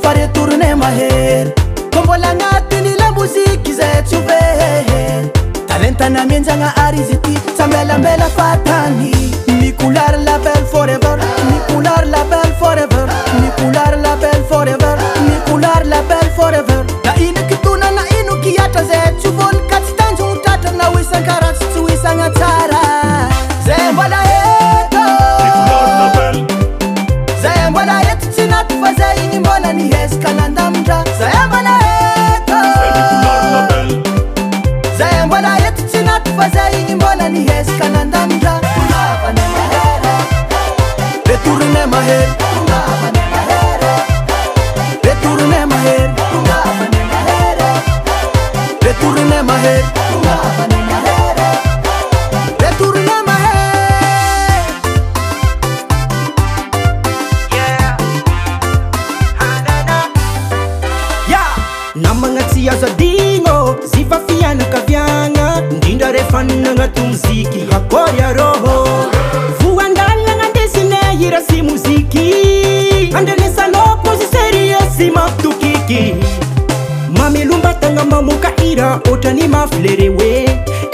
fa retourne mahery kombola agnatiny la moziky zay tsy ove talentana mienjagna ary izy ty sambelambela fatany mi couleur la belle forever mi couleur la belle forever mi couleur la belle forever mi couleur la belle forever na ino kitona na ino kiatra zay tsy vonika tsy tanjogny tratra na hoisan-karatsy tsy hoisagna tsara zay mbola eto zay mbola eto tsy naty fa zay igny mbola nihezaka nandamindra zay mbola eto zay mbola eto tsy naty fa zay igny mbola nihezaka nandamindra retourne mahery retourne mahery retourne mahery retourne mahery namagna tsy azo adigno ziva fianakaviagna indrindra rehefa nagnato moziky akory aroho voandalagna andesine hira sy moziky andrenesanoko zy serie sy mampitokiky mamelomba tagna mamoka hira ohatrany mafilere hoe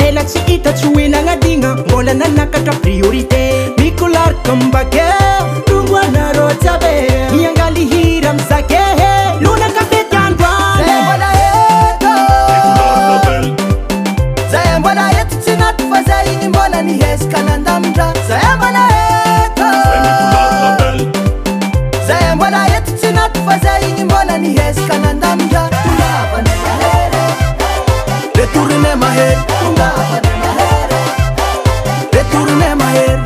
ela tsy hita tsy hoenagnadigna mbola nanakatra priorité mikolarika mbake tongoanarô jiabe miangaly hira mizake lonaka fety andro zay mbola eto tsy naty fa zay igny mbola nihezaka nandamindra zay mbola eto zay mbola eto tsy naty fa zay igny mbola nihezaka nandamindra retourne mahery retourne mahery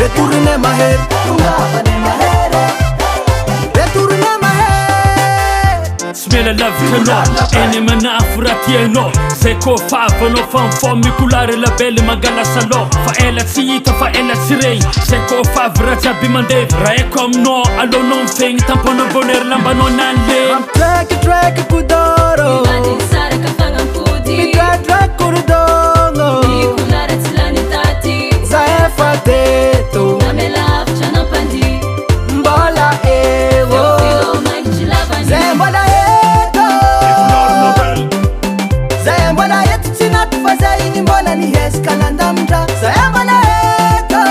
retourne mahery retourne mahery smela lavitranao eny manafo raha tianao zay kô favanao fanfô mikolary labely mangala salon fa ela tsy hita fa ela tsy regny zay kô favy raha jiaby mandevy raha eko aminao alonao mifegny tamponao bonheur lambanao nanlegny track kodoro midradrack korodogno za efa teto mbola ewo zay mbola eto zay mbola eto tsy naty fa zay igny mbola nihezaka nandamindra zay mbola eto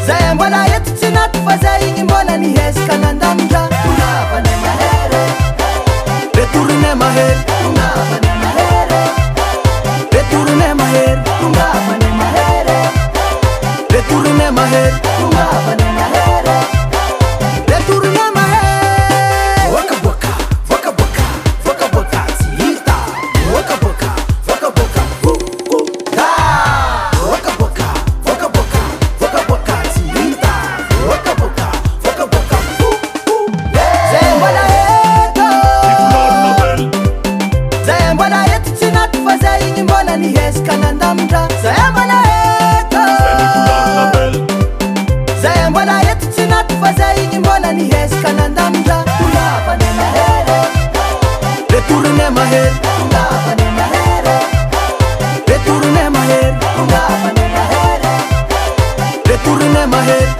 zay mbola eto tsy naty fa zay igny mbola nihezaka nandamindra retourne mahery retourne mahery retourne mahery retourne mahery waka boka waka boka waka boka zita waka boka waka boka da waka boka waka boka waka boka zita waka boka waka boka zay mbola eto zay mbola eto tsy naty fa zay igny mbola nihezaka nandamindra zay mbola eto zay mbola eto tsy naty fa zay igny mbola nihezaka nandamindra retourne mahery retourne mahery retourne mahery